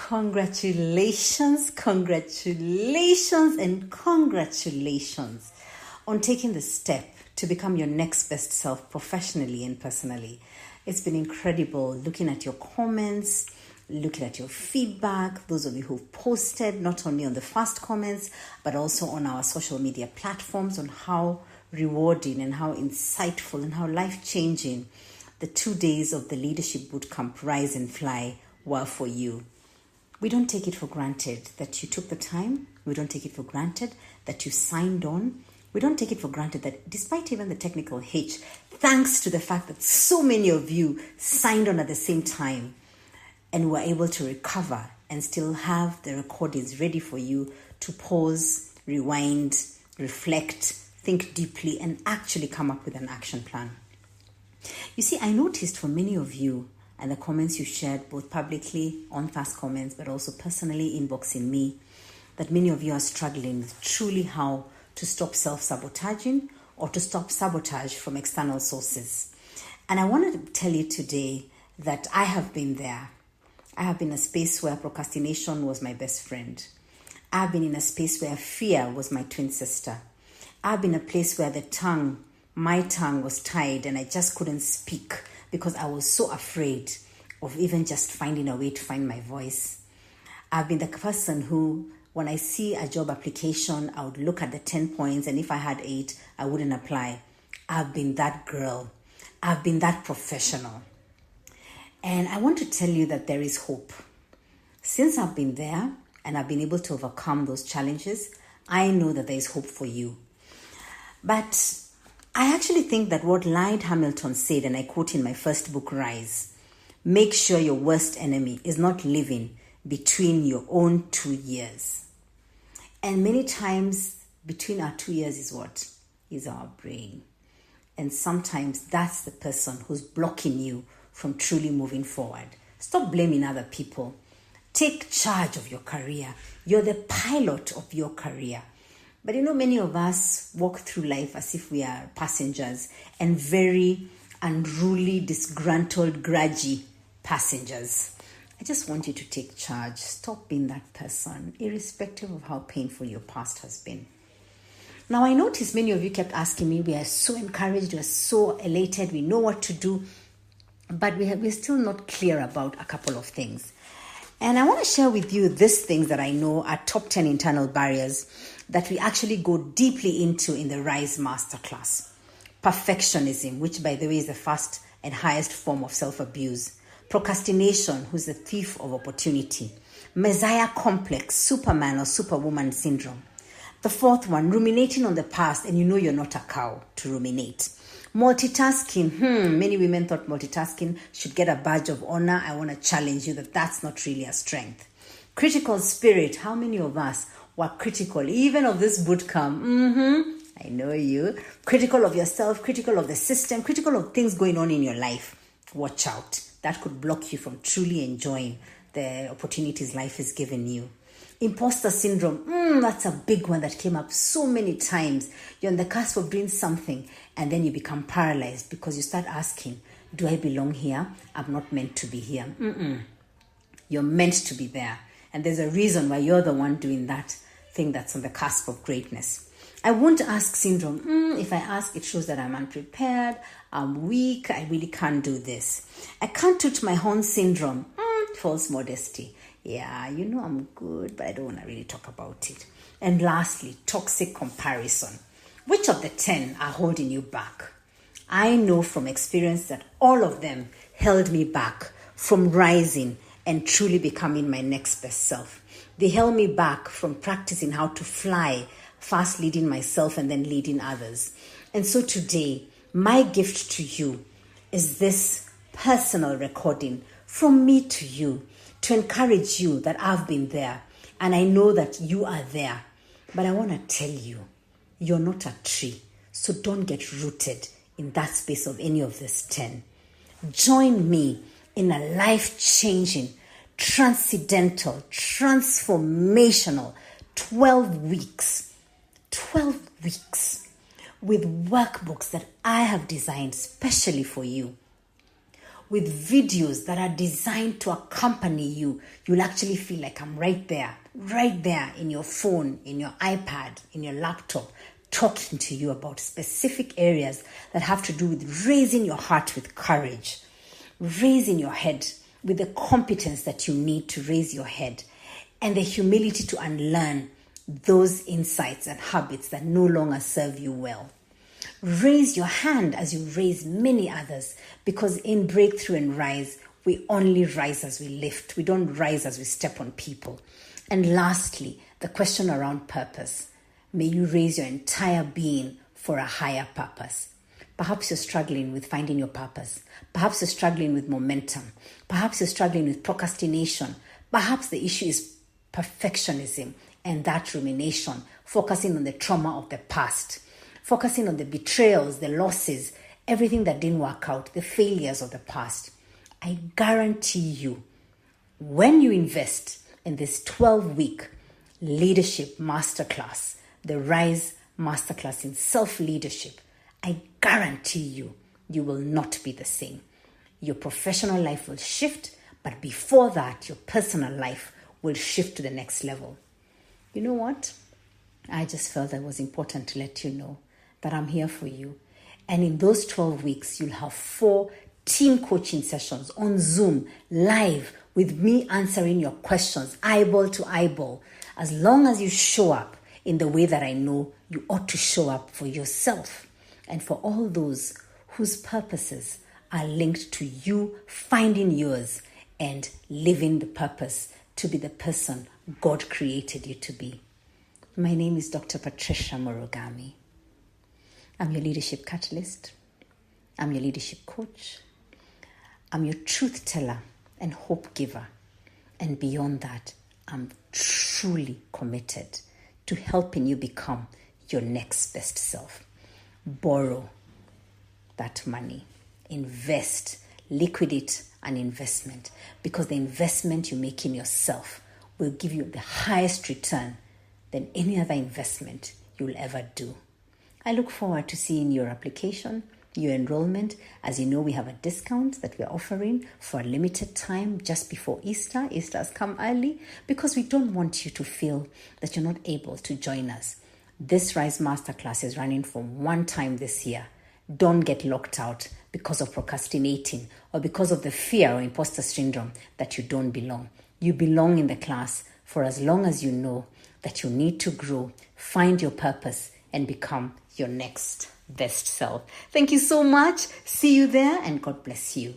Congratulations on taking the step to become your next best self professionally and personally. It's been incredible looking at your comments, looking at your feedback, those of you who've posted, not only on the first comments, but also on our social media platforms, on how rewarding and how insightful and how life-changing the 2 days of the Leadership Bootcamp Rise and Fly were for you. We don't take it for granted that you took the time. We don't take it for granted that you signed on. We don't take it for granted that despite even the technical hitch, thanks to the fact that so many of you signed on at the same time and were able to recover and still have the recordings ready for you to pause, rewind, reflect, think deeply, and actually come up with an action plan. You see, I noticed for many of you and the comments you shared both publicly on fast comments, but also personally inboxing me, that many of you are struggling with truly how to stop self-sabotaging or to stop sabotage from external sources. And I wanted to tell you today that I have been there. I have been in a space where procrastination was my best friend. I've been in a space where fear was my twin sister. I've been in a place where my tongue was tied and I just couldn't speak because I was so afraid of even just finding a way to find my voice. I've been the person who, when I see a job application, I would look at the 10 points, and if I had 8, I wouldn't apply. I've been that girl. I've been that professional. And I want to tell you that there is hope. Since I've been there and I've been able to overcome those challenges, I know that there is hope for you. But I actually think that what Lord Hamilton said, and I quote in my first book, Rise, make sure your worst enemy is not living between your own 2 ears. And many times between our 2 ears is what? Is our brain. And sometimes that's the person who's blocking you from truly moving forward. Stop blaming other people. Take charge of your career. You're the pilot of your career. But many of us walk through life as if we are passengers, and very unruly, disgruntled, grudgy passengers. I just want you to take charge. Stop being that person, irrespective of how painful your past has been. Now, I noticed many of you kept asking me, we are so encouraged, we are so elated, we know what to do, but we're still not clear about a couple of things. And I want to share with you these things that I know are top 10 internal barriers that we actually go deeply into in the Rise Masterclass. Perfectionism, which by the way is the first and highest form of self-abuse. Procrastination, who's the thief of opportunity. Messiah complex, Superman or Superwoman syndrome. The fourth one, ruminating on the past, and you're not a cow to ruminate. Multitasking, many women thought multitasking should get a badge of honor. I want to challenge you that that's not really a strength. Critical spirit, how many of us were critical, even of this bootcamp? I know you. Critical of yourself, critical of the system, critical of things going on in your life. Watch out. That could block you from truly enjoying the opportunities life has given you. Imposter syndrome, that's a big one that came up so many times. You're on the cusp of doing something and then you become paralyzed because you start asking, do I belong here? I'm not meant to be here. You're meant to be there. And there's a reason why you're the one doing that thing that's on the cusp of greatness. I won't ask syndrome. If I ask, it shows that I'm unprepared, I'm weak, I really can't do this. I can't toot my horn syndrome. False modesty. Yeah, I'm good, but I don't want to really talk about it. And lastly, toxic comparison. Which of the 10 are holding you back? I know from experience that all of them held me back from rising and truly becoming my next best self. They held me back from practicing how to fly, fast leading myself and then leading others. And so today, my gift to you is this personal recording from me to you to encourage you that I've been there and I know that you are there. But I want to tell you, you're not a tree. So don't get rooted in that space of any of this 10. Join me in a life-changing, transcendental, transformational 12 weeks with workbooks that I have designed specially for you, with videos that are designed to accompany you. You'll actually feel like I'm right there in your phone, in your iPad, in your laptop, talking to you about specific areas that have to do with raising your heart with courage, raising your head with the competence that you need to raise your head, and the humility to unlearn those insights and habits that no longer serve you well. Raise your hand as you raise many others, because in Breakthrough and Rise, we only rise as we lift. We don't rise as we step on people. And lastly, the question around purpose. May you raise your entire being for a higher purpose. Perhaps you're struggling with finding your purpose. Perhaps you're struggling with momentum. Perhaps you're struggling with procrastination. Perhaps the issue is perfectionism and that rumination, focusing on the trauma of the past, focusing on the betrayals, the losses, everything that didn't work out, the failures of the past. I guarantee you, when you invest in this 12-week leadership masterclass, the RISE masterclass in self-leadership, I guarantee you, you will not be the same. Your professional life will shift, but before that, your personal life will shift to the next level. You know what? I just felt that it was important to let you know that I'm here for you. And in those 12 weeks, you'll have 4 team coaching sessions on Zoom, live, with me answering your questions, eyeball to eyeball. As long as you show up in the way that I know you ought to show up for yourself and for all those whose purposes are linked to you finding yours and living the purpose to be the person God created you to be. My name is Dr. Patricia Murugami. I'm your leadership catalyst. I'm your leadership coach. I'm your truth teller and hope giver. And beyond that, I'm truly committed to helping you become your next best self. Borrow that money. Invest. Liquidate an investment, because the investment you make in yourself will give you the highest return than any other investment you'll ever do. I look forward to seeing your application, your enrollment. As you know, we have a discount that we're offering for a limited time just before Easter. Easter has come early because we don't want you to feel that you're not able to join us. This RISE Masterclass is running for one time this year. Don't get locked out because of procrastinating or because of the fear or imposter syndrome that you don't belong. You belong in the class for as long as you know that you need to grow, find your purpose, and become your next best self. Thank you so much. See you there, and God bless you.